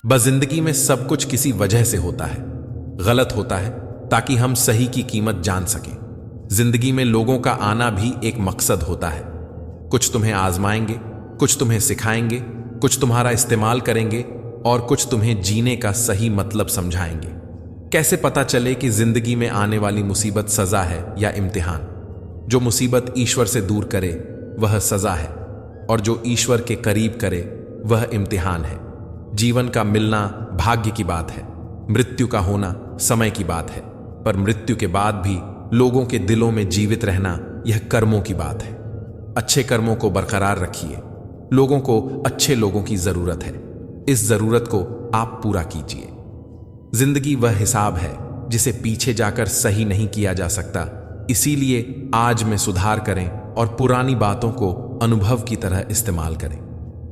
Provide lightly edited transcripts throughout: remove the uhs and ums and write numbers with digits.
बस जिंदगी में सब कुछ किसी वजह से होता है, गलत होता है ताकि हम सही की कीमत जान सकें। जिंदगी में लोगों का आना भी एक मकसद होता है। कुछ तुम्हें आजमाएंगे, कुछ तुम्हें सिखाएंगे, कुछ तुम्हारा इस्तेमाल करेंगे और कुछ तुम्हें जीने का सही मतलब समझाएंगे। कैसे पता चले कि जिंदगी में आने वाली मुसीबत सजा है या इम्तिहान? जो मुसीबत ईश्वर से दूर करे वह सजा है और जो ईश्वर के करीब करे वह इम्तिहान है। जीवन का मिलना भाग्य की बात है, मृत्यु का होना समय की बात है, पर मृत्यु के बाद भी लोगों के दिलों में जीवित रहना यह कर्मों की बात है। अच्छे कर्मों को बरकरार रखिए। लोगों को अच्छे लोगों की जरूरत है, इस जरूरत को आप पूरा कीजिए। जिंदगी वह हिसाब है जिसे पीछे जाकर सही नहीं किया जा सकता, इसीलिए आज में सुधार करें और पुरानी बातों को अनुभव की तरह इस्तेमाल करें।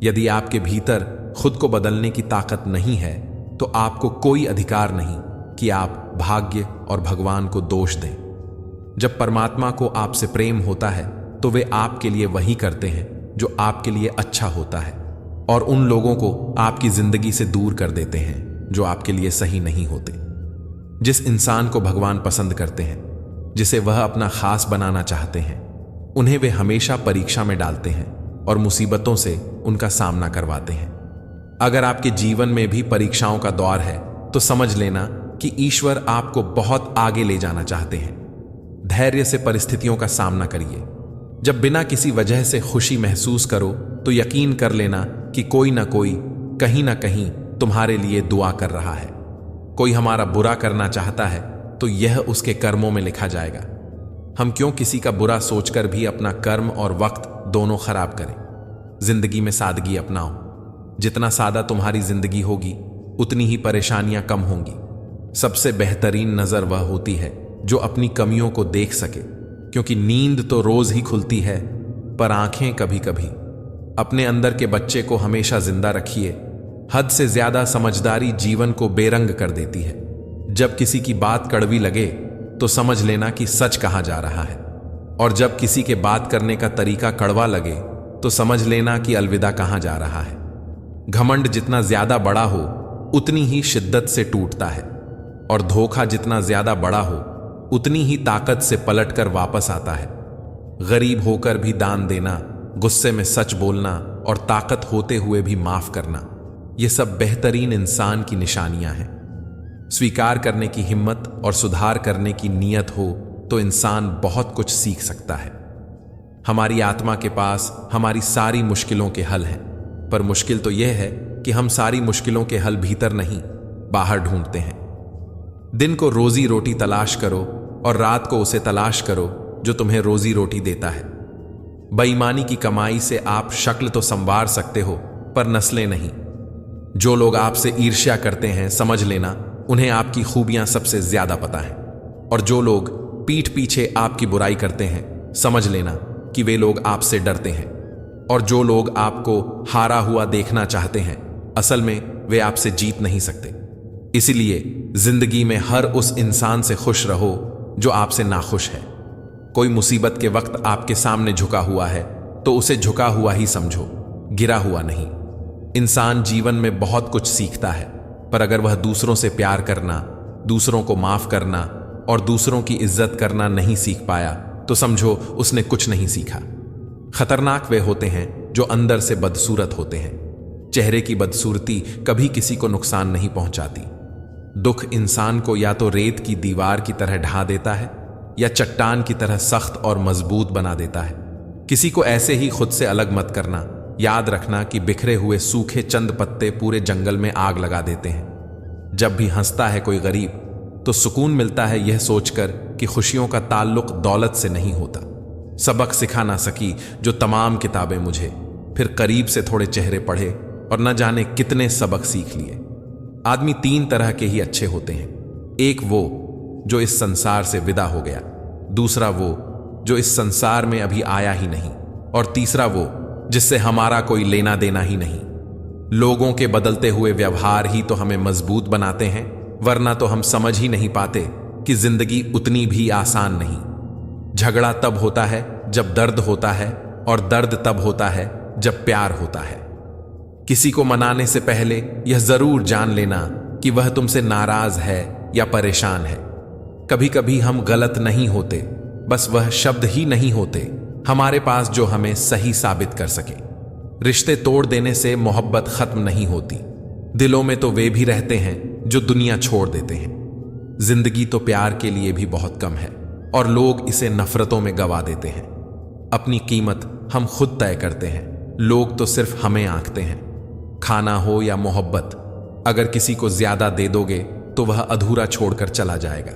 यदि आपके भीतर खुद को बदलने की ताकत नहीं है तो आपको कोई अधिकार नहीं कि आप भाग्य और भगवान को दोष दें। जब परमात्मा को आपसे प्रेम होता है तो वे आपके लिए वही करते हैं जो आपके लिए अच्छा होता है और उन लोगों को आपकी जिंदगी से दूर कर देते हैं जो आपके लिए सही नहीं होते। जिस इंसान को भगवान पसंद करते हैं, जिसे वह अपना खास बनाना चाहते हैं, उन्हें वे हमेशा परीक्षा में डालते हैं और मुसीबतों से उनका सामना करवाते हैं। अगर आपके जीवन में भी परीक्षाओं का दौर है तो समझ लेना कि ईश्वर आपको बहुत आगे ले जाना चाहते हैं। धैर्य से परिस्थितियों का सामना करिए। जब बिना किसी वजह से खुशी महसूस करो तो यकीन कर लेना कि कोई ना कोई कहीं ना कहीं तुम्हारे लिए दुआ कर रहा है। कोई हमारा बुरा करना चाहता है तो यह उसके कर्मों में लिखा जाएगा। हम क्यों किसी का बुरा सोचकर भी अपना कर्म और वक्त दोनों खराब करें? जिंदगी में सादगी अपनाओ। जितना सादा तुम्हारी जिंदगी होगी उतनी ही परेशानियां कम होंगी। सबसे बेहतरीन नजर वह होती है जो अपनी कमियों को देख सके, क्योंकि नींद तो रोज ही खुलती है पर आंखें कभी कभी। अपने अंदर के बच्चे को हमेशा जिंदा रखिए। हद से ज्यादा समझदारी जीवन को बेरंग कर देती है। जब किसी की बात कड़वी लगे तो समझ लेना कि सच कहा जा रहा है, और जब किसी के बात करने का तरीका कड़वा लगे तो समझ लेना कि अलविदा कहा जा रहा है। घमंड जितना ज्यादा बड़ा हो उतनी ही शिद्दत से टूटता है, और धोखा जितना ज्यादा बड़ा हो उतनी ही ताकत से पलटकर वापस आता है। गरीब होकर भी दान देना, गुस्से में सच बोलना और ताकत होते हुए भी माफ करना, ये सब बेहतरीन इंसान की निशानियां हैं। स्वीकार करने की हिम्मत और सुधार करने की नीयत हो तो इंसान बहुत कुछ सीख सकता है। हमारी आत्मा के पास हमारी सारी मुश्किलों के हल हैं, पर मुश्किल तो यह है कि हम सारी मुश्किलों के हल भीतर नहीं बाहर ढूंढते हैं। दिन को रोजी रोटी तलाश करो और रात को उसे तलाश करो जो तुम्हें रोजी रोटी देता है। बेईमानी की कमाई से आप शक्ल तो संवार सकते हो पर नस्लें नहीं। जो लोग आपसे ईर्ष्या करते हैं समझ लेना उन्हें आपकी खूबियां सबसे ज्यादा पता है, और जो लोग पीठ पीछे आपकी बुराई करते हैं समझ लेना कि वे लोग आपसे डरते हैं, और जो लोग आपको हारा हुआ देखना चाहते हैं असल में वे आपसे जीत नहीं सकते। इसलिए जिंदगी में हर उस इंसान से खुश रहो जो आपसे नाखुश है। कोई मुसीबत के वक्त आपके सामने झुका हुआ है तो उसे झुका हुआ ही समझो, गिरा हुआ नहीं। इंसान जीवन में बहुत कुछ सीखता है, पर अगर वह दूसरों से प्यार करना, दूसरों को माफ करना और दूसरों की इज्जत करना नहीं सीख पाया तो समझो उसने कुछ नहीं सीखा। खतरनाक वे होते हैं जो अंदर से बदसूरत होते हैं। चेहरे की बदसूरती कभी किसी को नुकसान नहीं पहुंचाती। दुख इंसान को या तो रेत की दीवार की तरह ढा देता है या चट्टान की तरह सख्त और मजबूत बना देता है। किसी को ऐसे ही खुद से अलग मत करना। याद रखना कि बिखरे हुए सूखे चंद पत्ते पूरे जंगल में आग लगा देते हैं। जब भी हंसता है कोई गरीब तो सुकून मिलता है यह सोचकर कि खुशियों का ताल्लुक दौलत से नहीं होता। सबक सिखा ना सकी जो तमाम किताबें मुझे, फिर करीब से थोड़े चेहरे पढ़े और न जाने कितने सबक सीख लिए। आदमी तीन तरह के ही अच्छे होते हैं। एक वो जो इस संसार से विदा हो गया, दूसरा वो जो इस संसार में अभी आया ही नहीं, और तीसरा वो जिससे हमारा कोई लेना देना ही नहीं। लोगों के बदलते हुए व्यवहार ही तो हमें मजबूत बनाते हैं, वरना तो हम समझ ही नहीं पाते कि जिंदगी उतनी भी आसान नहीं। झगड़ा तब होता है जब दर्द होता है, और दर्द तब होता है जब प्यार होता है। किसी को मनाने से पहले यह जरूर जान लेना कि वह तुमसे नाराज है या परेशान है। कभी कभी हम गलत नहीं होते, बस वह शब्द ही नहीं होते हमारे पास जो हमें सही साबित कर सके। रिश्ते तोड़ देने से मोहब्बत खत्म नहीं होती, दिलों में तो वे भी रहते हैं जो दुनिया छोड़ देते हैं। जिंदगी तो प्यार के लिए भी बहुत कम है और लोग इसे नफरतों में गवा देते हैं। अपनी कीमत हम खुद तय करते हैं, लोग तो सिर्फ हमें आंकते हैं। खाना हो या मोहब्बत, अगर किसी को ज्यादा दे दोगे तो वह अधूरा छोड़कर चला जाएगा।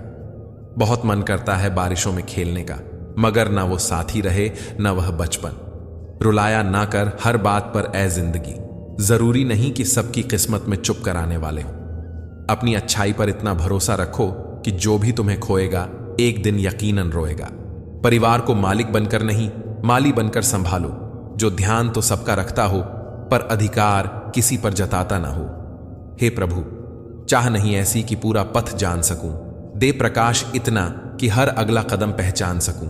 बहुत मन करता है बारिशों में खेलने का, मगर ना वो साथी रहे ना वह बचपन। रुलाया ना कर हर बात पर ए जिंदगी, जरूरी नहीं कि सबकी किस्मत में चुप कराने वाले हो। अपनी अच्छाई पर इतना भरोसा रखो कि जो भी तुम्हें खोएगा एक दिन यकीनन रोएगा। परिवार को मालिक बनकर नहीं, माली बनकर संभालो, जो ध्यान तो सबका रखता हो पर अधिकार किसी पर जताता ना हो। हे प्रभु, चाह नहीं ऐसी कि पूरा पथ जान सकूं, दे प्रकाश इतना कि हर अगला कदम पहचान सकूं।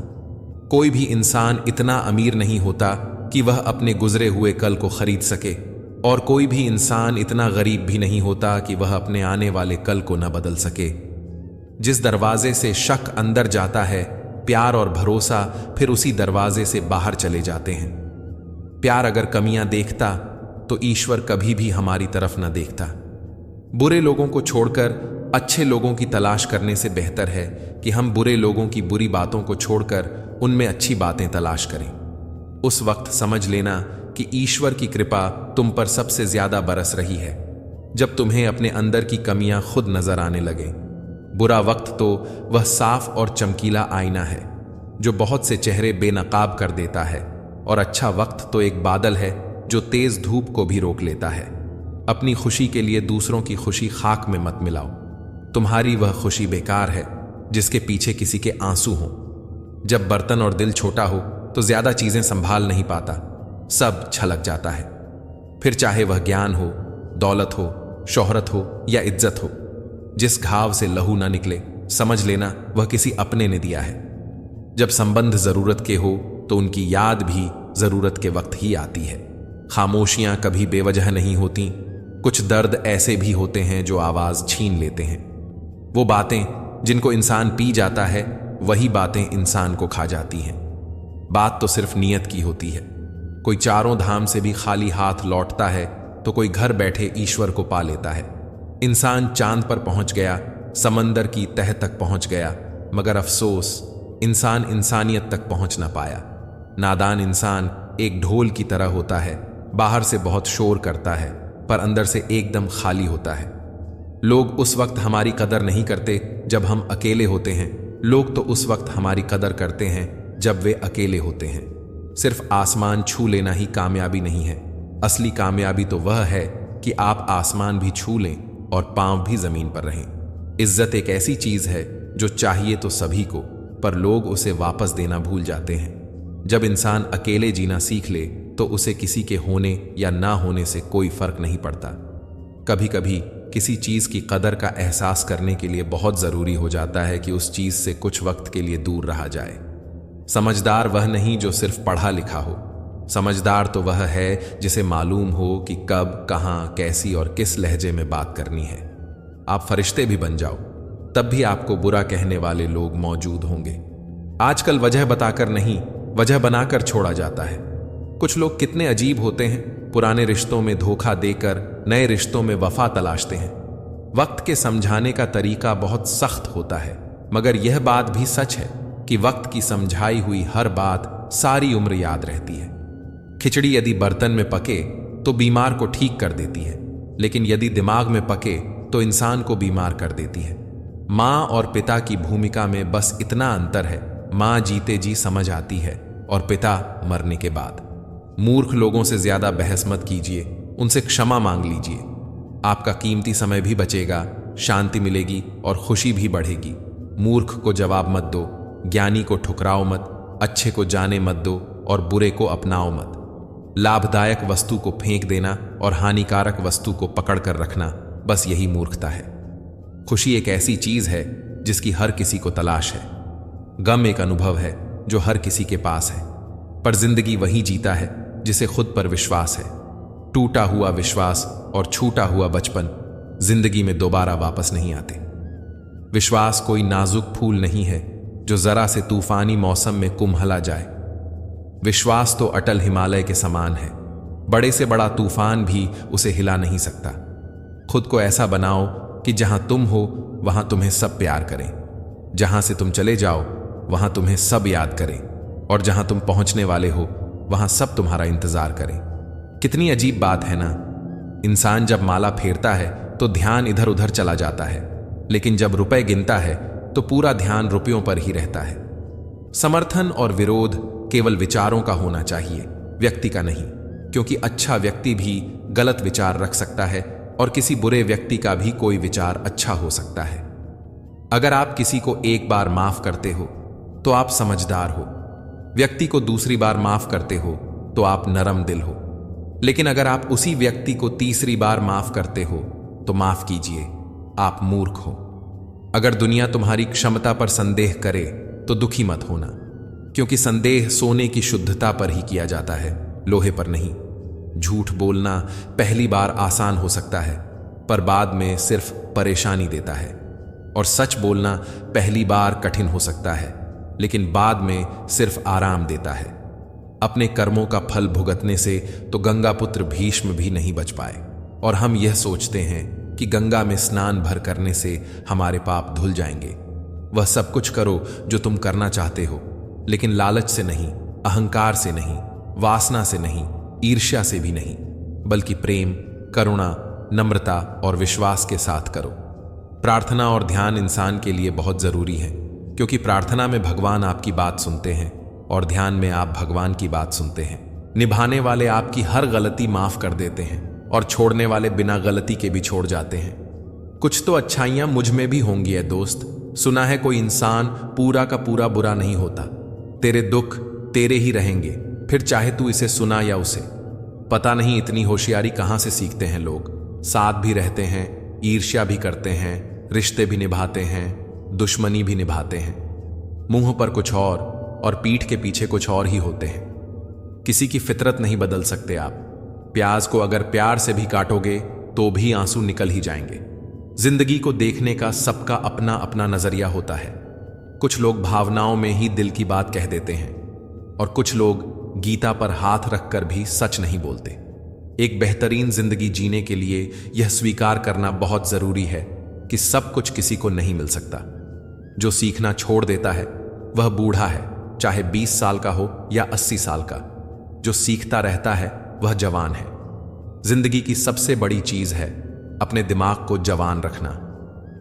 कोई भी इंसान इतना अमीर नहीं होता कि वह अपने गुजरे हुए कल को खरीद सके, और कोई भी इंसान इतना गरीब भी नहीं होता कि वह अपने आने वाले कल को न बदल सके। जिस दरवाजे से शक अंदर जाता है, प्यार और भरोसा फिर उसी दरवाजे से बाहर चले जाते हैं। प्यार अगर कमियां देखता तो ईश्वर कभी भी हमारी तरफ न देखता। बुरे लोगों को छोड़कर अच्छे लोगों की तलाश करने से बेहतर है कि हम बुरे लोगों की बुरी बातों को छोड़कर उनमें अच्छी बातें तलाश करें। उस वक्त समझ लेना कि ईश्वर की कृपा तुम पर सबसे ज्यादा बरस रही है, जब तुम्हें अपने अंदर की कमियां खुद नजर आने लगे। बुरा वक्त तो वह साफ और चमकीला आईना है जो बहुत से चेहरे बेनकाब कर देता है, और अच्छा वक्त तो एक बादल है जो तेज धूप को भी रोक लेता है। अपनी खुशी के लिए दूसरों की खुशी खाक में मत मिलाओ। तुम्हारी वह खुशी बेकार है जिसके पीछे किसी के आंसू हों। जब बर्तन और दिल छोटा हो तो ज्यादा चीजें संभाल नहीं पाता, सब छलक जाता है। फिर चाहे वह ज्ञान हो, दौलत हो, शोहरत हो या इज्जत हो, जिस घाव से लहू ना निकले समझ लेना वह किसी अपने ने दिया है। जब संबंध जरूरत के हो तो उनकी याद भी जरूरत के वक्त ही आती है। खामोशियां कभी बेवजह नहीं होती, कुछ दर्द ऐसे भी होते हैं जो आवाज छीन लेते हैं। वो बातें जिनको इंसान पी जाता है, वही बातें इंसान को खा जाती हैं। बात तो सिर्फ नीयत की होती है। कोई चारों धाम से भी खाली हाथ लौटता है तो कोई घर बैठे ईश्वर को पा लेता है। इंसान चांद पर पहुंच गया, समंदर की तह तक पहुंच गया, मगर अफसोस इंसान इंसानियत तक पहुंच ना पाया। नादान इंसान एक ढोल की तरह होता है, बाहर से बहुत शोर करता है पर अंदर से एकदम खाली होता है। लोग उस वक्त हमारी कदर नहीं करते जब हम अकेले होते हैं, लोग तो उस वक्त हमारी कदर करते हैं जब वे अकेले होते हैं। सिर्फ आसमान छू लेना ही कामयाबी नहीं है, असली कामयाबी तो वह है कि आप आसमान भी छू लें और पांव भी जमीन पर रहें। इज्जत एक ऐसी चीज है जो चाहिए तो सभी को, पर लोग उसे वापस देना भूल जाते हैं। जब इंसान अकेले जीना सीख ले तो उसे किसी के होने या ना होने से कोई फर्क नहीं पड़ता। कभी कभी किसी चीज की कदर का एहसास करने के लिए बहुत जरूरी हो जाता है कि उस चीज से कुछ वक्त के लिए दूर रहा जाए। समझदार वह नहीं जो सिर्फ पढ़ा लिखा हो, समझदार तो वह है जिसे मालूम हो कि कब, कहां, कैसी और किस लहजे में बात करनी है। आप फरिश्ते भी बन जाओ, तब भी आपको बुरा कहने वाले लोग मौजूद होंगे। आजकल वजह बताकर नहीं, वजह बनाकर छोड़ा जाता है। कुछ लोग कितने अजीब होते हैं, पुराने रिश्तों में धोखा देकर नए रिश्तों में वफा तलाशते हैं। वक्त के समझाने का तरीका बहुत सख्त होता है, मगर यह बात भी सच है कि वक्त की समझाई हुई हर बात सारी उम्र याद रहती है। खिचड़ी यदि बर्तन में पके तो बीमार को ठीक कर देती है, लेकिन यदि दिमाग में पके तो इंसान को बीमार कर देती है। माँ और पिता की भूमिका में बस इतना अंतर है, माँ जीते जी समझ आती है और पिता मरने के बाद। मूर्ख लोगों से ज्यादा बहस मत कीजिए, उनसे क्षमा मांग लीजिए। आपका कीमती समय भी बचेगा, शांति मिलेगी और खुशी भी बढ़ेगी। मूर्ख को जवाब मत दो, ज्ञानी को ठुकराओ मत, अच्छे को जाने मत दो और बुरे को अपनाओ मत। लाभदायक वस्तु को फेंक देना और हानिकारक वस्तु को पकड़ कर रखना, बस यही मूर्खता है। खुशी एक ऐसी चीज है जिसकी हर किसी को तलाश है। गम एक अनुभव है जो हर किसी के पास है, पर जिंदगी वही जीता है जिसे खुद पर विश्वास है। टूटा हुआ विश्वास और छूटा हुआ बचपन जिंदगी में दोबारा वापस नहीं आते। विश्वास कोई नाजुक फूल नहीं है जो जरा से तूफानी मौसम में कुम्हला जाए। विश्वास तो अटल हिमालय के समान है, बड़े से बड़ा तूफान भी उसे हिला नहीं सकता। खुद को ऐसा बनाओ कि जहां तुम हो वहां तुम्हें सब प्यार करें, जहां से तुम चले जाओ वहां तुम्हें सब याद करें, और जहां तुम पहुंचने वाले हो वहां सब तुम्हारा इंतजार करें। कितनी अजीब बात है ना। इंसान जब माला फेरता है तो ध्यान इधर उधर चला जाता है, लेकिन जब रुपए गिनता है तो पूरा ध्यान रुपयों पर ही रहता है। समर्थन और विरोध केवल विचारों का होना चाहिए, व्यक्ति का नहीं, क्योंकि अच्छा व्यक्ति भी गलत विचार रख सकता है और किसी बुरे व्यक्ति का भी कोई विचार अच्छा हो सकता है। अगर आप किसी को एक बार माफ करते हो तो आप समझदार हो, व्यक्ति को दूसरी बार माफ करते हो तो आप नरम दिल हो, लेकिन अगर आप उसी व्यक्ति को तीसरी बार माफ करते हो तो माफ कीजिए, आप मूर्ख हो। अगर दुनिया तुम्हारी क्षमता पर संदेह करे तो दुखी मत होना, क्योंकि संदेह सोने की शुद्धता पर ही किया जाता है, लोहे पर नहीं। झूठ बोलना पहली बार आसान हो सकता है, पर बाद में सिर्फ परेशानी देता है, और सच बोलना पहली बार कठिन हो सकता है, लेकिन बाद में सिर्फ आराम देता है। अपने कर्मों का फल भुगतने से तो गंगापुत्र भीष्म भी नहीं बच पाए, और हम यह सोचते हैं कि गंगा में स्नान भर करने से हमारे पाप धुल जाएंगे। वह सब कुछ करो जो तुम करना चाहते हो, लेकिन लालच से नहीं, अहंकार से नहीं, वासना से नहीं, ईर्ष्या से भी नहीं, बल्कि प्रेम, करुणा, नम्रता और विश्वास के साथ करो। प्रार्थना और ध्यान इंसान के लिए बहुत जरूरी है, क्योंकि प्रार्थना में भगवान आपकी बात सुनते हैं और ध्यान में आप भगवान की बात सुनते हैं। निभाने वाले आपकी हर गलती माफ कर देते हैं और छोड़ने वाले बिना गलती के भी छोड़ जाते हैं। कुछ तो अच्छाइयां मुझ में भी होंगी है दोस्त। सुना है कोई इंसान पूरा का पूरा बुरा नहीं होता। तेरे दुख तेरे ही रहेंगे, फिर चाहे तू इसे सुना या उसे। पता नहीं इतनी होशियारी कहां से सीखते हैं लोग। साथ भी रहते हैं, ईर्ष्या भी करते हैं, रिश्ते भी निभाते हैं, दुश्मनी भी निभाते हैं। मुंह पर कुछ और पीठ के पीछे कुछ और ही होते हैं। किसी की फितरत नहीं बदल सकते आप। प्याज को अगर प्यार से भी काटोगे तो भी आंसू निकल ही जाएंगे। जिंदगी को देखने का सबका अपना अपना नजरिया होता है। कुछ लोग भावनाओं में ही दिल की बात कह देते हैं, और कुछ लोग गीता पर हाथ रखकर भी सच नहीं बोलते। एक बेहतरीन जिंदगी जीने के लिए यह स्वीकार करना बहुत जरूरी है कि सब कुछ किसी को नहीं मिल सकता। जो सीखना छोड़ देता है वह बूढ़ा है, चाहे 20 साल का हो या 80 साल का। जो सीखता रहता है वह जवान है। जिंदगी की सबसे बड़ी चीज है अपने दिमाग को जवान रखना।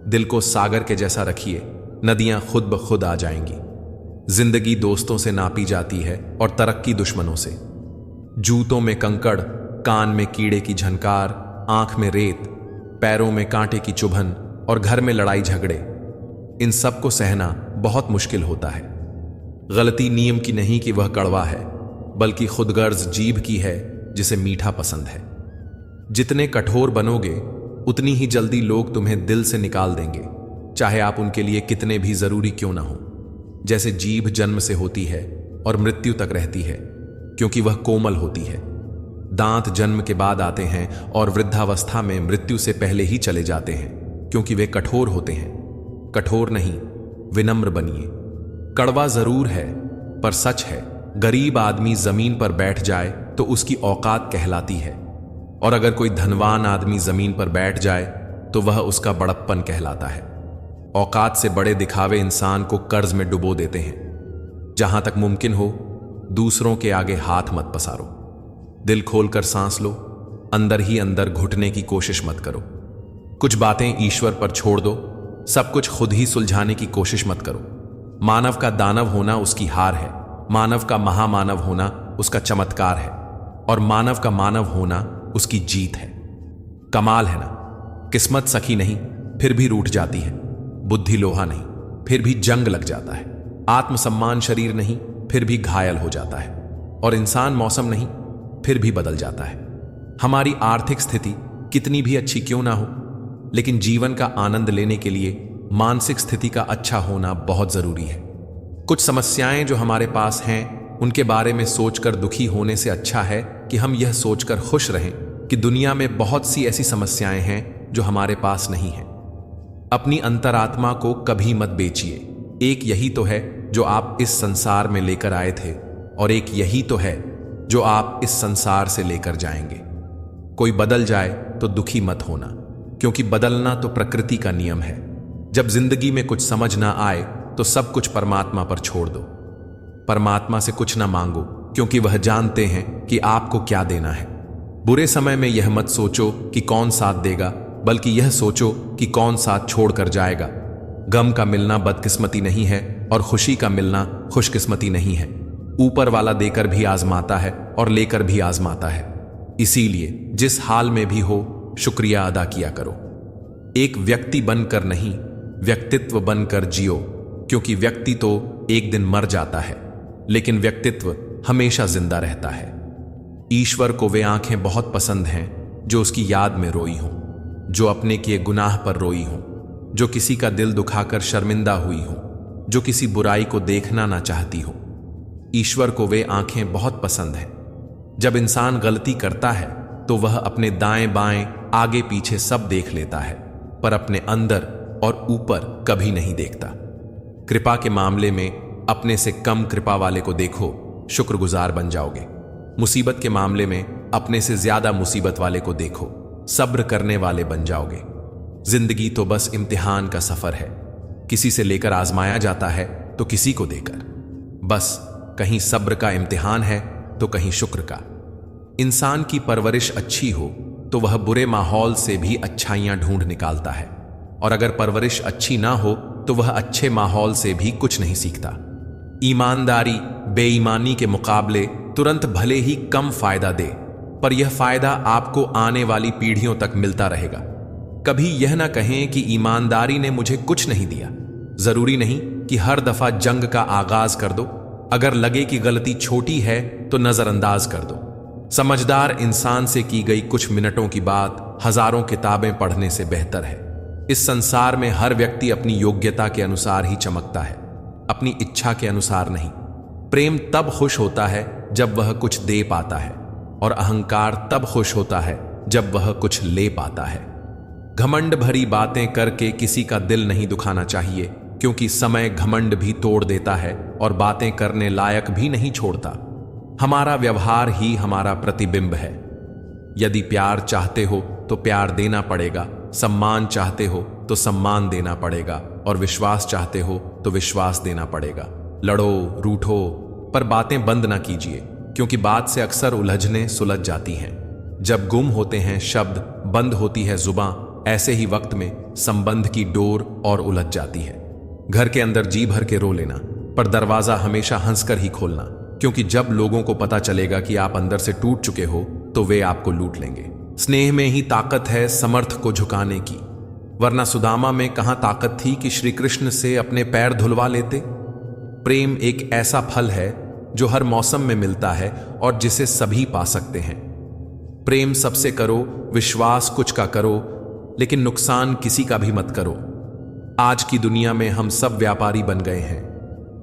दिल को सागर के जैसा रखिए, नदियां खुद ब खुद आ जाएंगी। जिंदगी दोस्तों से नापी जाती है और तरक्की दुश्मनों से। जूतों में कंकड़, कान में कीड़े की झनकार, आंख में रेत, पैरों में कांटे की चुभन और घर में लड़ाई झगड़े, इन सब को सहना बहुत मुश्किल होता है। गलती नियम की नहीं कि वह कड़वा है, बल्कि खुदगर्ज जीभ की है जिसे मीठा पसंद है। जितने कठोर बनोगे उतनी ही जल्दी लोग तुम्हें दिल से निकाल देंगे, चाहे आप उनके लिए कितने भी जरूरी क्यों ना हो। जैसे जीभ जन्म से होती है और मृत्यु तक रहती है, क्योंकि वह कोमल होती है। दांत जन्म के बाद आते हैं और वृद्धावस्था में मृत्यु से पहले ही चले जाते हैं, क्योंकि वे कठोर होते हैं। कठोर नहीं, विनम्र बनिए। कड़वा जरूर है पर सच है। गरीब आदमी जमीन पर बैठ जाए तो उसकी औकात कहलाती है, और अगर कोई धनवान आदमी जमीन पर बैठ जाए तो वह उसका बड़प्पन कहलाता है। औकात से बड़े दिखावे इंसान को कर्ज में डुबो देते हैं। जहां तक मुमकिन हो दूसरों के आगे हाथ मत पसारो। दिल खोलकर सांस लो, अंदर ही अंदर घुटने की कोशिश मत करो। कुछ बातें ईश्वर पर छोड़ दो, सब कुछ खुद ही सुलझाने की कोशिश मत करो। मानव का दानव होना उसकी हार है, मानव का महामानव होना उसका चमत्कार है, और मानव का मानव होना उसकी जीत है। कमाल है ना। किस्मत सखी नहीं फिर भी रूठ जाती है, बुद्धि लोहा नहीं फिर भी जंग लग जाता है, आत्मसम्मान शरीर नहीं फिर भी घायल हो जाता है, और इंसान मौसम नहीं फिर भी बदल जाता है। हमारी आर्थिक स्थिति कितनी भी अच्छी क्यों ना हो, लेकिन जीवन का आनंद लेने के लिए मानसिक स्थिति का अच्छा होना बहुत जरूरी है। कुछ समस्याएं जो हमारे पास हैं उनके बारे में सोचकर दुखी होने से अच्छा है कि हम यह सोचकर खुश रहें कि दुनिया में बहुत सी ऐसी समस्याएं हैं जो हमारे पास नहीं हैं। अपनी अंतरात्मा को कभी मत बेचिए। एक यही तो है जो आप इस संसार में लेकर आए थे, और एक यही तो है जो आप इस संसार से लेकर जाएंगे। कोई बदल जाए तो दुखी मत होना, क्योंकि बदलना तो प्रकृति का नियम है। जब जिंदगी में कुछ समझ ना आए तो सब कुछ परमात्मा पर छोड़ दो। परमात्मा से कुछ ना मांगो, क्योंकि वह जानते हैं कि आपको क्या देना है। बुरे समय में यह मत सोचो कि कौन साथ देगा, बल्कि यह सोचो कि कौन साथ छोड़ कर जाएगा। गम का मिलना बदकिस्मती नहीं है और खुशी का मिलना खुशकिस्मती नहीं है। ऊपर वाला देकर भी आजमाता है और लेकर भी आजमाता है। इसीलिए जिस हाल में भी हो, शुक्रिया अदा किया करो। एक व्यक्ति बनकर नहीं, व्यक्तित्व बनकर जियो, क्योंकि व्यक्ति तो एक दिन मर जाता है, लेकिन व्यक्तित्व हमेशा जिंदा रहता है। ईश्वर को वे आंखें बहुत पसंद हैं जो उसकी याद में रोई हों, जो अपने किए गुनाह पर रोई हों, जो किसी का दिल दुखाकर शर्मिंदा हुई हों, जो किसी बुराई को देखना ना चाहती हो। ईश्वर को वे आंखें बहुत पसंद हैं। जब इंसान गलती करता है तो वह अपने दाएं बाएं आगे पीछे सब देख लेता है, पर अपने अंदर और ऊपर कभी नहीं देखता। कृपा के मामले में अपने से कम कृपा वाले को देखो, शुक्रगुजार बन जाओगे। मुसीबत के मामले में अपने से ज्यादा मुसीबत वाले को देखो, सब्र करने वाले बन जाओगे। जिंदगी तो बस इम्तिहान का सफर है। किसी से लेकर आजमाया जाता है तो किसी को देकर। बस कहीं सब्र का इम्तिहान है तो कहीं शुक्र का। इंसान की परवरिश अच्छी हो तो वह बुरे माहौल से भी अच्छाइयां ढूंढ निकालता है, और अगर परवरिश अच्छी ना हो तो वह अच्छे माहौल से भी कुछ नहीं सीखता। ईमानदारी बेईमानी के मुकाबले तुरंत भले ही कम फायदा दे, पर यह फायदा आपको आने वाली पीढ़ियों तक मिलता रहेगा। कभी यह ना कहें कि ईमानदारी ने मुझे कुछ नहीं दिया। जरूरी नहीं कि हर दफा जंग का आगाज कर दो। अगर लगे कि गलती छोटी है तो नजरअंदाज कर दो। समझदार इंसान से की गई कुछ मिनटों की बात हजारों किताबें पढ़ने से बेहतर है। इस संसार में हर व्यक्ति अपनी योग्यता के अनुसार ही चमकता है, अपनी इच्छा के अनुसार नहीं। प्रेम तब खुश होता है जब वह कुछ दे पाता है, और अहंकार तब खुश होता है जब वह कुछ ले पाता है। घमंड भरी बातें करके किसी का दिल नहीं दुखाना चाहिए, क्योंकि समय घमंड भी तोड़ देता है और बातें करने लायक भी नहीं छोड़ता। हमारा व्यवहार ही हमारा प्रतिबिंब है। यदि प्यार चाहते हो तो प्यार देना पड़ेगा, सम्मान चाहते हो तो सम्मान देना पड़ेगा, और विश्वास चाहते हो तो विश्वास देना पड़ेगा। लड़ो रूठो, पर बातें बंद ना कीजिए, क्योंकि बात से अक्सर उलझने सुलझ जाती हैं। जब गुम होते हैं शब्द, बंद होती है जुबां, ऐसे ही वक्त में संबंध की डोर और उलझ जाती है। घर के अंदर जी भर के रो लेना, पर दरवाजा हमेशा हंसकर ही खोलना, क्योंकि जब लोगों को पता चलेगा कि आप अंदर से टूट चुके हो तो वे आपको लूट लेंगे। स्नेह में ही ताकत है समर्थ को झुकाने की, वरना सुदामा में कहां ताकत थी कि श्री कृष्ण से अपने पैर धुलवा लेते। प्रेम एक ऐसा फल है जो हर मौसम में मिलता है और जिसे सभी पा सकते हैं। प्रेम सबसे करो, विश्वास कुछ का करो, लेकिन नुकसान किसी का भी मत करो। आज की दुनिया में हम सब व्यापारी बन गए हैं।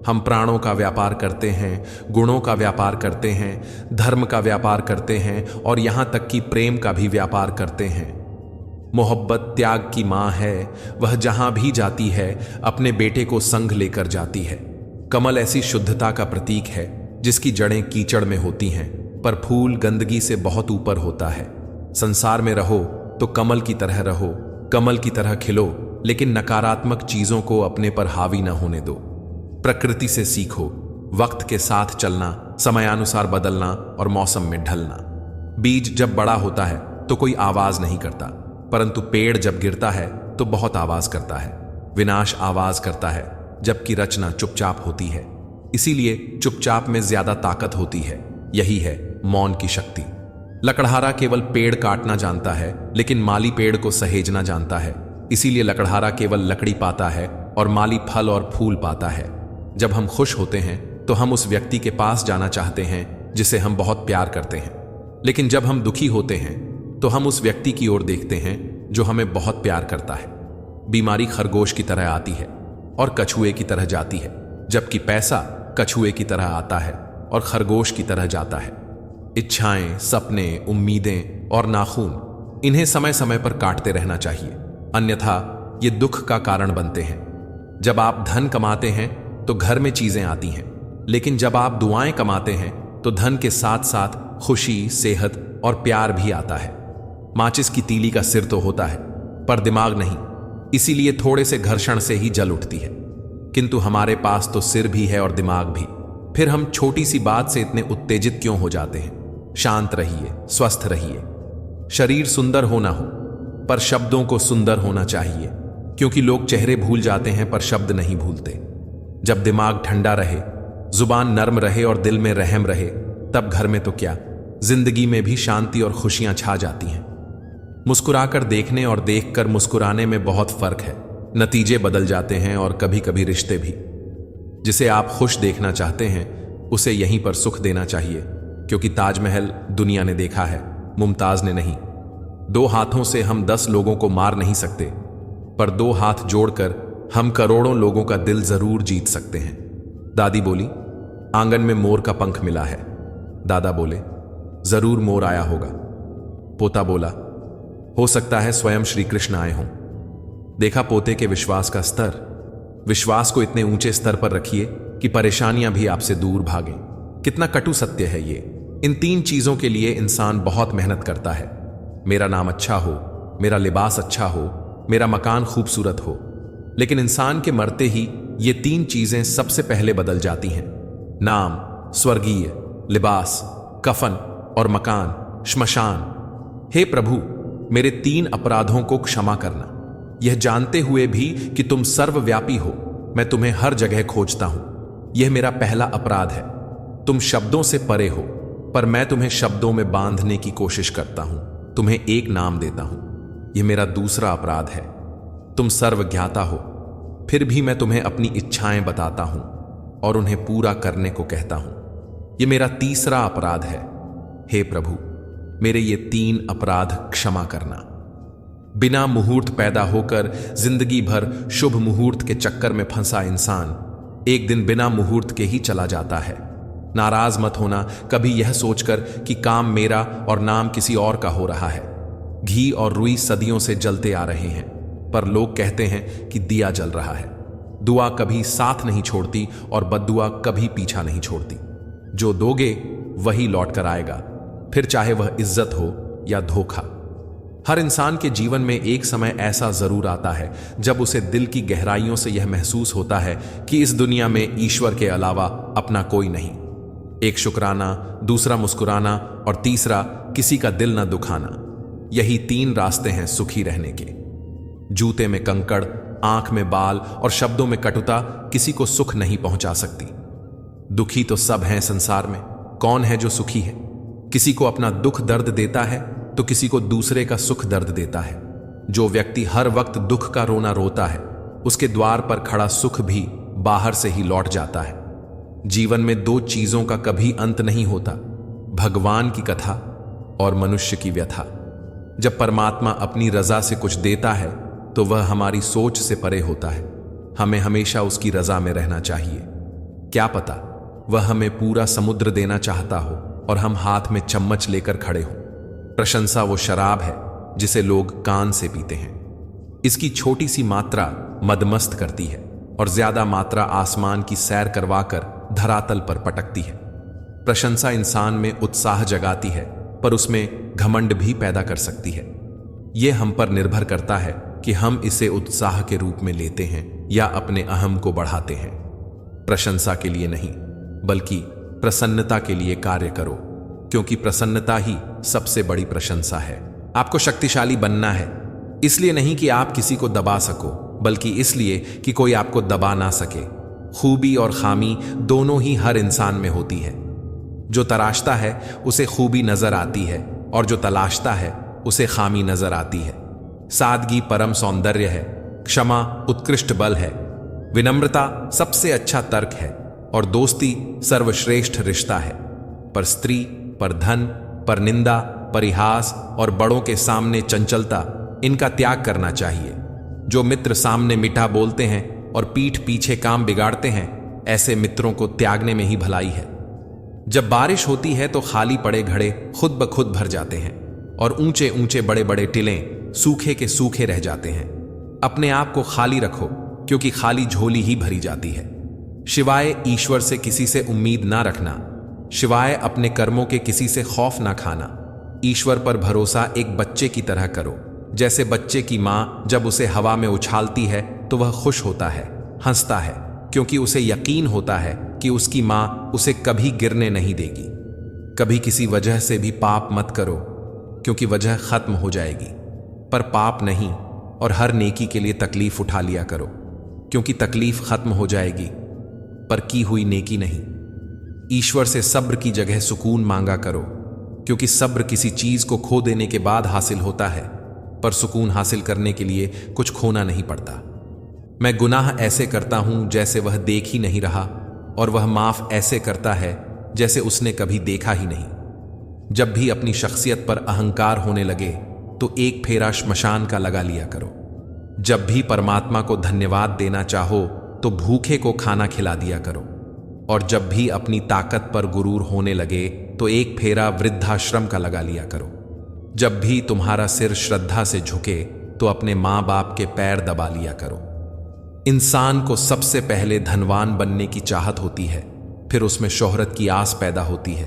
हम प्राणों का व्यापार करते हैं, गुणों का व्यापार करते हैं, धर्म का व्यापार करते हैं, और यहां तक कि प्रेम का भी व्यापार करते हैं। मोहब्बत त्याग की मां है, वह जहां भी जाती है अपने बेटे को संग लेकर जाती है। कमल ऐसी शुद्धता का प्रतीक है जिसकी जड़ें कीचड़ में होती हैं, पर फूल गंदगी से बहुत ऊपर होता है। संसार में रहो तो कमल की तरह रहो, कमल की तरह खिलो, लेकिन नकारात्मक चीजों को अपने पर हावी न होने दो। प्रकृति से सीखो, वक्त के साथ चलना, समयानुसार बदलना और मौसम में ढलना। बीज जब बड़ा होता है तो कोई आवाज नहीं करता, परंतु पेड़ जब गिरता है तो बहुत आवाज करता है। विनाश आवाज करता है, जबकि रचना चुपचाप होती है। इसीलिए चुपचाप में ज्यादा ताकत होती है। यही है मौन की शक्ति। लकड़हारा केवल पेड़ काटना जानता है, लेकिन माली पेड़ को सहेजना जानता है। इसीलिए लकड़हारा केवल लकड़ी पाता है और माली फल और फूल पाता है। जब हम खुश होते हैं तो हम उस व्यक्ति के पास जाना चाहते हैं जिसे हम बहुत प्यार करते हैं, लेकिन जब हम दुखी होते हैं तो हम उस व्यक्ति की ओर देखते हैं जो हमें बहुत प्यार करता है। बीमारी खरगोश की तरह आती है और कछुए की तरह जाती है, जबकि पैसा कछुए की तरह आता है और खरगोश की तरह जाता है। इच्छाएं, सपने, उम्मीदें और नाखून, इन्हें समय समय पर काटते रहना चाहिए, अन्यथा ये दुख का कारण बनते हैं। जब आप धन कमाते हैं तो घर में चीजें आती हैं, लेकिन जब आप दुआएं कमाते हैं तो धन के साथ साथ खुशी, सेहत और प्यार भी आता है। माचिस की तीली का सिर तो होता है पर दिमाग नहीं, इसीलिए थोड़े से घर्षण से ही जल उठती है। किंतु हमारे पास तो सिर भी है और दिमाग भी, फिर हम छोटी सी बात से इतने उत्तेजित क्यों हो जाते हैं? शांत रहिए, स्वस्थ रहिए। शरीर सुंदर होना हो पर शब्दों को सुंदर होना चाहिए, क्योंकि लोग चेहरे भूल जाते हैं पर शब्द नहीं भूलते। जब दिमाग ठंडा रहे, जुबान नर्म रहे और दिल में रहम रहे, तब घर में तो क्या, जिंदगी में भी शांति और खुशियां छा जाती हैं। मुस्कुराकर देखने और देखकर मुस्कुराने में बहुत फर्क है। नतीजे बदल जाते हैं और कभी कभी रिश्ते भी। जिसे आप खुश देखना चाहते हैं उसे यहीं पर सुख देना चाहिए, क्योंकि ताजमहल दुनिया ने देखा है, मुमताज ने नहीं। 2 हाथों से हम 10 लोगों को मार नहीं सकते, पर 2 हाथ जोड़कर हम करोड़ों लोगों का दिल जरूर जीत सकते हैं। दादी बोली, आंगन में मोर का पंख मिला है। दादा बोले, जरूर मोर आया होगा। पोता बोला, हो सकता है स्वयं श्री कृष्ण आए हों। देखा पोते के विश्वास का स्तर। विश्वास को इतने ऊंचे स्तर पर रखिए कि परेशानियां भी आपसे दूर भागें। कितना कटु सत्य है ये। इन 3 चीजों के लिए इंसान बहुत मेहनत करता है। मेरा नाम अच्छा हो, मेरा लिबास अच्छा हो, मेरा मकान खूबसूरत हो। लेकिन इंसान के मरते ही ये 3 चीजें सबसे पहले बदल जाती हैं। नाम स्वर्गीय, लिबास कफन और मकान श्मशान। हे प्रभु, मेरे 3 अपराधों को क्षमा करना। यह जानते हुए भी कि तुम सर्वव्यापी हो, मैं तुम्हें हर जगह खोजता हूं। यह मेरा पहला अपराध है। तुम शब्दों से परे हो, पर मैं तुम्हें शब्दों में बांधने की कोशिश करता हूं, तुम्हें एक नाम देता हूं। यह मेरा दूसरा अपराध है। तुम सर्वज्ञाता हो, फिर भी मैं तुम्हें अपनी इच्छाएं बताता हूं और उन्हें पूरा करने को कहता हूं। यह मेरा तीसरा अपराध है। हे प्रभु, मेरे ये 3 अपराध क्षमा करना। बिना मुहूर्त पैदा होकर जिंदगी भर शुभ मुहूर्त के चक्कर में फंसा इंसान एक दिन बिना मुहूर्त के ही चला जाता है। नाराज मत होना कभी यह सोचकर कि काम मेरा और नाम किसी और का हो रहा है। घी और रुई सदियों से जलते आ रहे हैं, पर लोग कहते हैं कि दिया जल रहा है। दुआ कभी साथ नहीं छोड़ती और बद्दुआ कभी पीछा नहीं छोड़ती। जो दोगे वही लौट कर आएगा, फिर चाहे वह इज्जत हो या धोखा। हर इंसान के जीवन में एक समय ऐसा जरूर आता है जब उसे दिल की गहराइयों से यह महसूस होता है कि इस दुनिया में ईश्वर के अलावा अपना कोई नहीं। एक शुक्राना, दूसरा मुस्कुराना और तीसरा किसी का दिल न दुखाना। यही 3 रास्ते हैं सुखी रहने के। जूते में कंकड़, आंख में बाल और शब्दों में कटुता किसी को सुख नहीं पहुंचा सकती। दुखी तो सब हैं संसार में, कौन है जो सुखी है? किसी को अपना दुख दर्द देता है तो किसी को दूसरे का सुख दर्द देता है। जो व्यक्ति हर वक्त दुख का रोना रोता है, उसके द्वार पर खड़ा सुख भी बाहर से ही लौट जाता है। जीवन में 2 चीजों का कभी अंत नहीं होता, भगवान की कथा और मनुष्य की व्यथा। जब परमात्मा अपनी रजा से कुछ देता है तो वह हमारी सोच से परे होता है। हमें हमेशा उसकी रजा में रहना चाहिए। क्या पता वह हमें पूरा समुद्र देना चाहता हो और हम हाथ में चम्मच लेकर खड़े हों। प्रशंसा वो शराब है जिसे लोग कान से पीते हैं। इसकी छोटी सी मात्रा मदमस्त करती है और ज्यादा मात्रा आसमान की सैर करवाकर धरातल पर पटकती है। प्रशंसा इंसान में उत्साह जगाती है, पर उसमें घमंड भी पैदा कर सकती है। यह हम पर निर्भर करता है कि हम इसे उत्साह के रूप में लेते हैं या अपने अहम को बढ़ाते हैं। प्रशंसा के लिए नहीं, बल्कि प्रसन्नता के लिए कार्य करो, क्योंकि प्रसन्नता ही सबसे बड़ी प्रशंसा है। आपको शक्तिशाली बनना है, इसलिए नहीं कि आप किसी को दबा सको, बल्कि इसलिए कि कोई आपको दबा ना सके। खूबी और खामी दोनों ही हर इंसान में होती है। जो तराशता है उसे खूबी नजर आती है और जो तलाशता है उसे खामी नजर आती है। सादगी परम सौंदर्य है, क्षमा उत्कृष्ट बल है, विनम्रता सबसे अच्छा तर्क है और दोस्ती सर्वश्रेष्ठ रिश्ता है। पर स्त्री, पर धन, पर निंदा, परिहास और बड़ों के सामने चंचलता, इनका त्याग करना चाहिए। जो मित्र सामने मीठा बोलते हैं और पीठ पीछे काम बिगाड़ते हैं, ऐसे मित्रों को त्यागने में ही भलाई है। जब बारिश होती है तो खाली पड़े घड़े खुद ब खुद भर जाते हैं और ऊंचे ऊंचे बड़े बड़े टिलें सूखे के सूखे रह जाते हैं। अपने आप को खाली रखो, क्योंकि खाली झोली ही भरी जाती है। शिवाय ईश्वर से किसी से उम्मीद ना रखना, शिवाय अपने कर्मों के किसी से खौफ ना खाना। ईश्वर पर भरोसा एक बच्चे की तरह करो। जैसे बच्चे की माँ जब उसे हवा में उछालती है तो वह खुश होता है, हंसता है, क्योंकि उसे यकीन होता है कि उसकी माँ उसे कभी गिरने नहीं देगी। कभी किसी वजह से भी पाप मत करो, क्योंकि वजह खत्म हो जाएगी, पर पाप नहीं। और हर नेकी के लिए तकलीफ उठा लिया करो, क्योंकि तकलीफ खत्म हो जाएगी, पर की हुई नेकी नहीं। ईश्वर से सब्र की जगह सुकून मांगा करो, क्योंकि सब्र किसी चीज को खो देने के बाद हासिल होता है, पर सुकून हासिल करने के लिए कुछ खोना नहीं पड़ता। मैं गुनाह ऐसे करता हूं जैसे वह देख ही नहीं रहा, और वह माफ ऐसे करता है जैसे उसने कभी देखा ही नहीं। जब भी अपनी शख्सियत पर अहंकार होने लगे तो एक फेरा श्मशान का लगा लिया करो। जब भी परमात्मा को धन्यवाद देना चाहो तो भूखे को खाना खिला दिया करो। और जब भी अपनी ताकत पर गुरूर होने लगे तो एक फेरा वृद्धाश्रम का लगा लिया करो। जब भी तुम्हारा सिर श्रद्धा से झुके तो अपने माँ बाप के पैर दबा लिया करो। इंसान को सबसे पहले धनवान बनने की चाहत होती है, फिर उसमें शोहरत की आस पैदा होती है,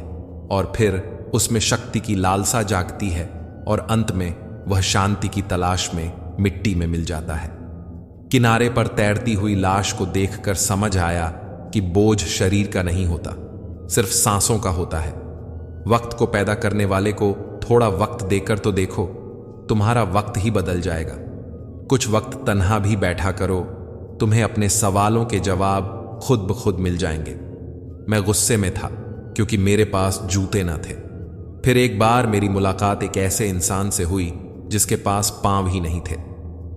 और फिर उसमें शक्ति की लालसा जागती है, और अंत में वह शांति की तलाश में मिट्टी में मिल जाता है। किनारे पर तैरती हुई लाश को देखकर समझ आया कि बोझ शरीर का नहीं होता, सिर्फ सांसों का होता है। वक्त को पैदा करने वाले को थोड़ा वक्त देकर तो देखो, तुम्हारा वक्त ही बदल जाएगा। कुछ वक्त तन्हा भी बैठा करो, तुम्हें अपने सवालों के जवाब खुद ब खुद मिल जाएंगे। मैं गुस्से में था क्योंकि मेरे पास जूते न थे। फिर एक बार मेरी मुलाकात एक ऐसे इंसान से हुई जिसके पास पांव ही नहीं थे।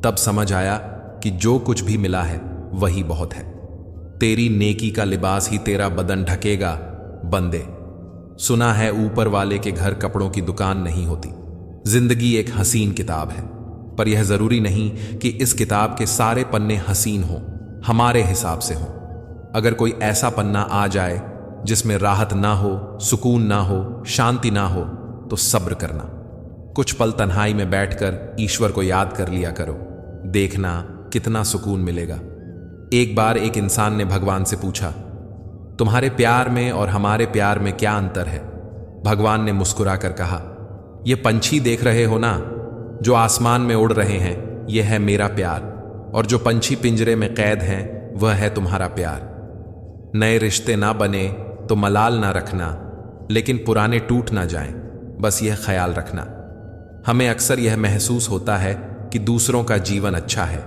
तब समझ आया कि जो कुछ भी मिला है वही बहुत है। तेरी नेकी का लिबास ही तेरा बदन ढकेगा, बंदे। सुना है ऊपर वाले के घर कपड़ों की दुकान नहीं होती। जिंदगी एक हसीन किताब है, पर यह जरूरी नहीं कि इस किताब के सारे पन्ने हसीन हों, हमारे हिसाब से हों। अगर कोई ऐसा पन्ना आ जाए जिसमें राहत ना हो, सुकून ना हो, शांति ना हो, तो सब्र करना। कुछ पल तन्हाई में बैठकर ईश्वर को याद कर लिया करो, देखना कितना सुकून मिलेगा। एक बार एक इंसान ने भगवान से पूछा, तुम्हारे प्यार में और हमारे प्यार में क्या अंतर है? भगवान ने मुस्कुराकर कहा, ये पंछी देख रहे हो ना, जो आसमान में उड़ रहे हैं, यह है मेरा प्यार, और जो पंछी पिंजरे में कैद हैं, वह है तुम्हारा प्यार। नए रिश्ते ना बने तो मलाल ना रखना, लेकिन पुराने टूट ना जाएं, बस यह ख्याल रखना। हमें अक्सर यह महसूस होता है कि दूसरों का जीवन अच्छा है,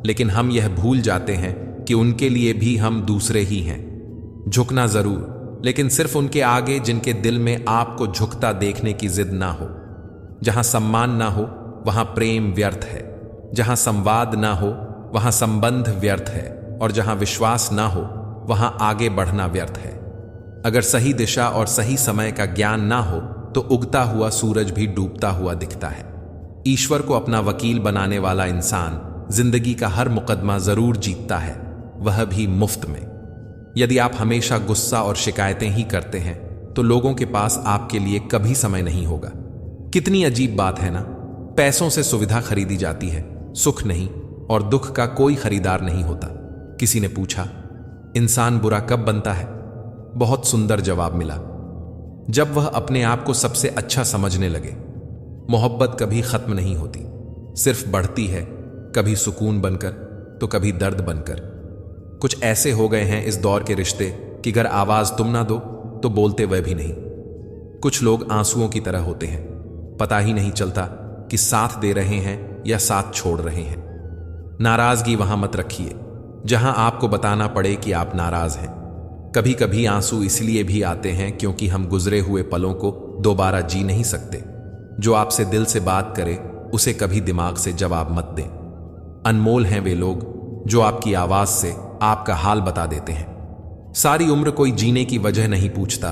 लेकिन हम यह भूल जाते हैं कि उनके लिए भी हम दूसरे ही हैं। झुकना जरूर, लेकिन सिर्फ उनके आगे जिनके दिल में आपको झुकता देखने की जिद ना हो। जहां सम्मान ना हो वहां प्रेम व्यर्थ है, जहां संवाद ना हो वहां संबंध व्यर्थ है, और जहां विश्वास ना हो वहां आगे बढ़ना व्यर्थ है। अगर सही दिशा और सही समय का ज्ञान ना हो तो उगता हुआ सूरज भी डूबता हुआ दिखता है। ईश्वर को अपना वकील बनाने वाला इंसान जिंदगी का हर मुकदमा जरूर जीतता है, वह भी मुफ्त में। यदि आप हमेशा गुस्सा और शिकायतें ही करते हैं तो लोगों के पास आपके लिए कभी समय नहीं होगा। कितनी अजीब बात है ना, पैसों से सुविधा खरीदी जाती है, सुख नहीं, और दुख का कोई खरीदार नहीं होता। किसी ने पूछा, इंसान बुरा कब बनता है? बहुत सुंदर जवाब मिला, जब वह अपने आप को सबसे अच्छा समझने लगे। मोहब्बत कभी खत्म नहीं होती, सिर्फ बढ़ती है, कभी सुकून बनकर तो कभी दर्द बनकर। कुछ ऐसे हो गए हैं इस दौर के रिश्ते कि अगर आवाज तुम ना दो तो बोलते वह भी नहीं। कुछ लोग आंसुओं की तरह होते हैं, पता ही नहीं चलता कि साथ दे रहे हैं या साथ छोड़ रहे हैं। नाराजगी वहां मत रखिए जहां आपको बताना पड़े कि आप नाराज हैं। कभी कभी आंसू इसलिए भी आते हैं क्योंकि हम गुजरे हुए पलों को दोबारा जी नहीं सकते। जो आपसे दिल से बात करे उसे कभी दिमाग से जवाब मत दें। अनमोल हैं वे लोग जो आपकी आवाज से आपका हाल बता देते हैं। सारी उम्र कोई जीने की वजह नहीं पूछता,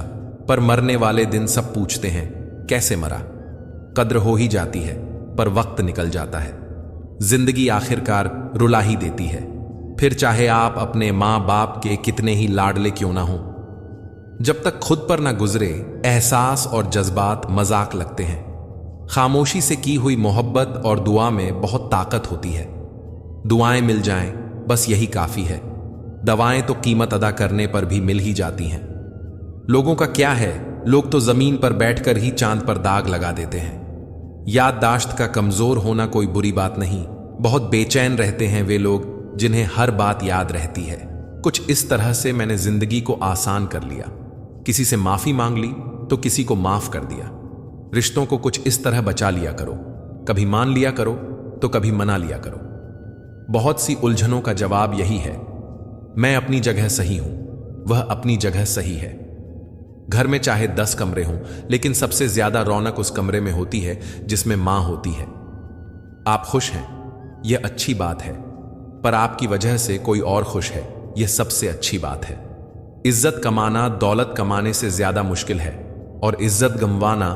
पर मरने वाले दिन सब पूछते हैं कैसे मरा। कद्र हो ही जाती है, पर वक्त निकल जाता है। जिंदगी आखिरकार रुला ही देती है, फिर चाहे आप अपने माँ बाप के कितने ही लाडले क्यों ना हो। जब तक खुद पर ना गुजरे, एहसास और जज्बात मजाक लगते हैं। खामोशी से की हुई मोहब्बत और दुआ में बहुत ताकत होती है। दुआएं मिल जाएं, बस यही काफी है। दवाएं तो कीमत अदा करने पर भी मिल ही जाती हैं। लोगों का क्या है, लोग तो जमीन पर बैठकर ही चांद पर दाग लगा देते हैं। याददाश्त का कमजोर होना कोई बुरी बात नहीं। बहुत बेचैन रहते हैं वे लोग जिन्हें हर बात याद रहती है। कुछ इस तरह से मैंने जिंदगी को आसान कर लिया। किसी से माफी मांग ली तो किसी को माफ कर दिया। रिश्तों को कुछ इस तरह बचा लिया करो, कभी मान लिया करो तो कभी मना लिया करो। बहुत सी उलझनों का जवाब यही है, मैं अपनी जगह सही हूं, वह अपनी जगह सही है। घर में चाहे 10 कमरे हों, लेकिन सबसे ज्यादा रौनक उस कमरे में होती है जिसमें मां होती है। आप खुश हैं, यह अच्छी बात है, पर आपकी वजह से कोई और खुश है, यह सबसे अच्छी बात है। इज्जत कमाना दौलत कमाने से ज्यादा मुश्किल है, और इज्जत गंवाना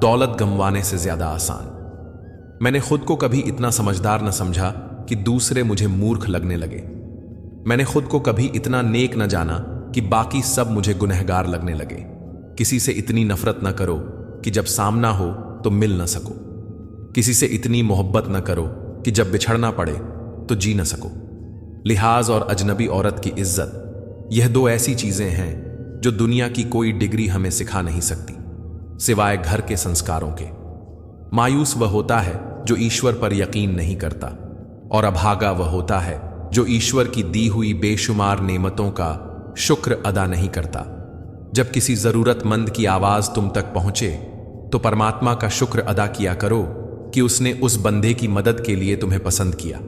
दौलत गंवाने से ज्यादा आसान। मैंने खुद को कभी इतना समझदार न समझा कि दूसरे मुझे मूर्ख लगने लगे। मैंने खुद को कभी इतना नेक न जाना कि बाकी सब मुझे गुनहगार लगने लगे। किसी से इतनी नफरत न करो कि जब सामना हो तो मिल न सको। किसी से इतनी मोहब्बत न करो कि जब बिछड़ना पड़े तो जी न सको। लिहाज और अजनबी औरत की इज्जत, यह दो ऐसी चीजें हैं जो दुनिया की कोई डिग्री हमें सिखा नहीं सकती, सिवाय घर के संस्कारों के। मायूस वह होता है जो ईश्वर पर यकीन नहीं करता, और अभागा वह होता है जो ईश्वर की दी हुई बेशुमार नेमतों का शुक्र अदा नहीं करता। जब किसी जरूरतमंद की आवाज तुम तक पहुंचे तो परमात्मा का शुक्र अदा किया करो कि उसने उस बंदे की मदद के लिए तुम्हें पसंद किया,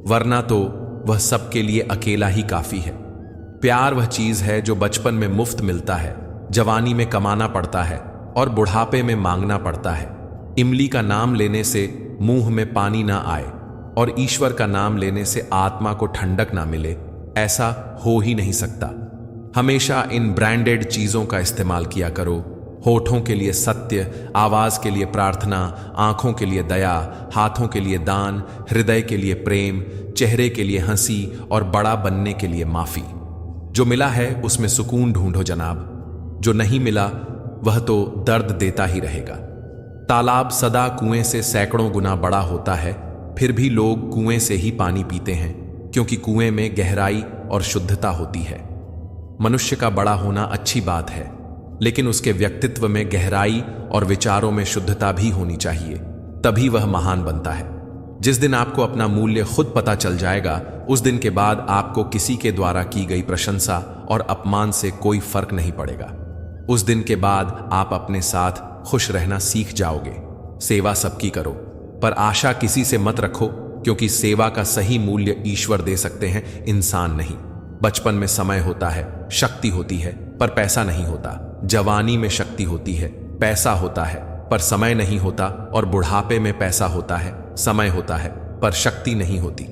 वरना तो वह सबके लिए अकेला ही काफी है। प्यार वह चीज है जो बचपन में मुफ्त मिलता है, जवानी में कमाना पड़ता है और बुढ़ापे में मांगना पड़ता है। इमली का नाम लेने से मुंह में पानी ना आए और ईश्वर का नाम लेने से आत्मा को ठंडक ना मिले, ऐसा हो ही नहीं सकता। हमेशा इन ब्रांडेड चीजों का इस्तेमाल किया करो। होठों के लिए सत्य, आवाज के लिए प्रार्थना, आंखों के लिए दया, हाथों के लिए दान, हृदय के लिए प्रेम, चेहरे के लिए हंसी और बड़ा बनने के लिए माफी। जो मिला है उसमें सुकून ढूंढो जनाब, जो नहीं मिला वह तो दर्द देता ही रहेगा। तालाब सदा कुएं से सैकड़ों गुना बड़ा होता है, फिर भी लोग कुएं से ही पानी पीते हैं, क्योंकि कुएं में गहराई और शुद्धता होती है। मनुष्य का बड़ा होना अच्छी बात है, लेकिन उसके व्यक्तित्व में गहराई और विचारों में शुद्धता भी होनी चाहिए, तभी वह महान बनता है। जिस दिन आपको अपना मूल्य खुद पता चल जाएगा, उस दिन के बाद आपको किसी के द्वारा की गई प्रशंसा और अपमान से कोई फर्क नहीं पड़ेगा। उस दिन के बाद आप अपने साथ खुश रहना सीख जाओगे। सेवा सबकी करो, पर आशा किसी से मत रखो, क्योंकि सेवा का सही मूल्य ईश्वर दे सकते हैं, इंसान नहीं। बचपन में समय होता है, शक्ति होती है, पर पैसा नहीं होता। जवानी में शक्ति होती है, पैसा होता है, पर समय नहीं होता। और बुढ़ापे में पैसा होता है, समय होता है, पर शक्ति नहीं होती।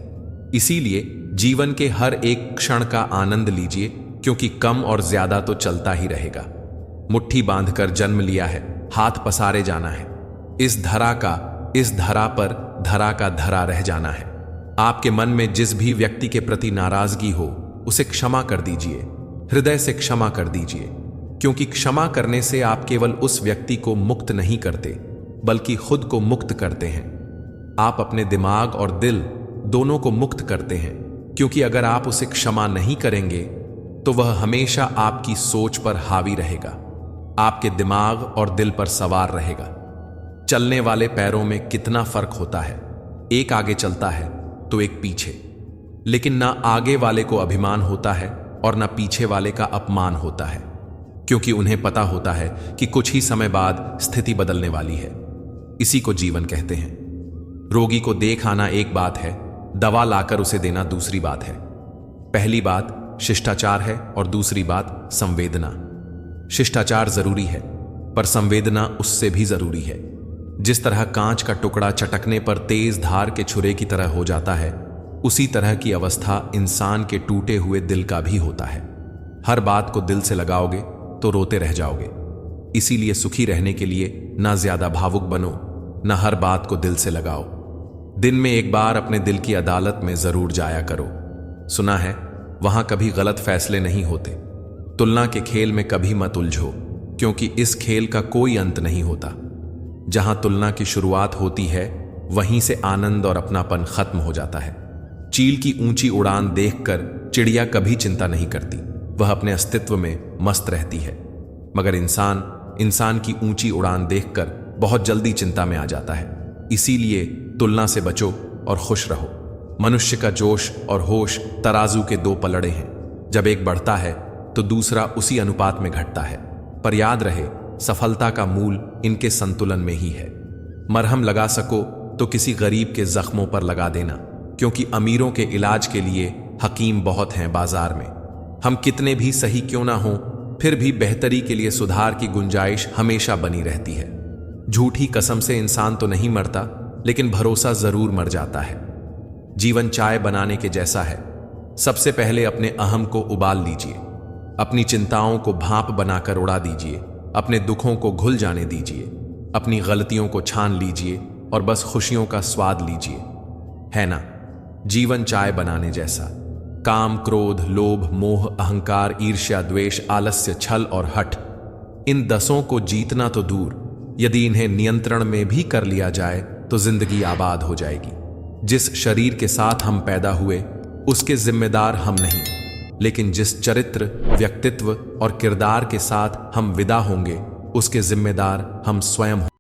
इसीलिए जीवन के हर एक क्षण का आनंद लीजिए, क्योंकि कम और ज्यादा तो चलता ही रहेगा। मुट्ठी बांधकर जन्म लिया है, हाथ पसारे जाना है। इस धरा पर धरा का धरा रह जाना है। आपके मन में जिस भी व्यक्ति के प्रति नाराजगी हो, उसे क्षमा कर दीजिए, हृदय से क्षमा कर दीजिए, क्योंकि क्षमा करने से आप केवल उस व्यक्ति को मुक्त नहीं करते, बल्कि खुद को मुक्त करते हैं। आप अपने दिमाग और दिल दोनों को मुक्त करते हैं, क्योंकि अगर आप उसे क्षमा नहीं करेंगे तो वह हमेशा आपकी सोच पर हावी रहेगा, आपके दिमाग और दिल पर सवार रहेगा। चलने वाले पैरों में कितना फर्क होता है, एक आगे चलता है तो एक पीछे, लेकिन ना आगे वाले को अभिमान होता है और ना पीछे वाले का अपमान होता है, क्योंकि उन्हें पता होता है कि कुछ ही समय बाद स्थिति बदलने वाली है। इसी को जीवन कहते हैं। रोगी को देख आना एक बात है, दवा लाकर उसे देना दूसरी बात है। पहली बात शिष्टाचार है और दूसरी बात संवेदना। शिष्टाचार जरूरी है, पर संवेदना उससे भी जरूरी है। जिस तरह कांच का टुकड़ा चटकने पर तेज धार के छुरे की तरह हो जाता है, उसी तरह की अवस्था इंसान के टूटे हुए दिल का भी होता है। हर बात को दिल से लगाओगे तो रोते रह जाओगे। इसीलिए सुखी रहने के लिए ना ज्यादा भावुक बनो, ना हर बात को दिल से लगाओ। दिन में एक बार अपने दिल की अदालत में जरूर जाया करो। सुना है वहां कभी गलत फैसले नहीं होते, तुलना के खेल में कभी मत उलझो, क्योंकि इस खेल का कोई अंत नहीं होता। जहां तुलना की शुरुआत होती है, वहीं से आनंद और अपनापन खत्म हो जाता है। चील की ऊंची उड़ान देखकर चिड़िया कभी चिंता नहीं करती, वह अपने अस्तित्व में मस्त रहती है। मगर इंसान की ऊंची उड़ान देखकर बहुत जल्दी चिंता में आ जाता है। इसीलिए तुलना से बचो और खुश रहो। मनुष्य का जोश और होश तराजू के दो पलड़े हैं। जब एक बढ़ता है तो दूसरा उसी अनुपात में घटता है। पर याद रहे, सफलता का मूल इनके संतुलन में ही है। मरहम लगा सको तो किसी गरीब के जख्मों पर लगा देना, क्योंकि अमीरों के इलाज के लिए हकीम बहुत हैं बाजार में। हम कितने भी सही क्यों ना हों, फिर भी बेहतरी के लिए सुधार की गुंजाइश हमेशा बनी रहती है। झूठी कसम से इंसान तो नहीं मरता, लेकिन भरोसा जरूर मर जाता है। जीवन चाय बनाने के जैसा है। सबसे पहले अपने अहम को उबाल लीजिए, अपनी चिंताओं को भाप बनाकर उड़ा दीजिए, अपने दुखों को घुल जाने दीजिए, अपनी गलतियों को छान लीजिए और बस खुशियों का स्वाद लीजिए। है ना जीवन चाय बनाने जैसा? काम, क्रोध, लोभ, मोह, अहंकार, ईर्ष्या, द्वेष, आलस्य, छल और हठ, इन 10 को जीतना तो दूर, यदि इन्हें नियंत्रण में भी कर लिया जाए तो जिंदगी आबाद हो जाएगी। जिस शरीर के साथ हम पैदा हुए उसके जिम्मेदार हम नहीं, लेकिन जिस चरित्र, व्यक्तित्व और किरदार के साथ हम विदा होंगे उसके जिम्मेदार हम स्वयं।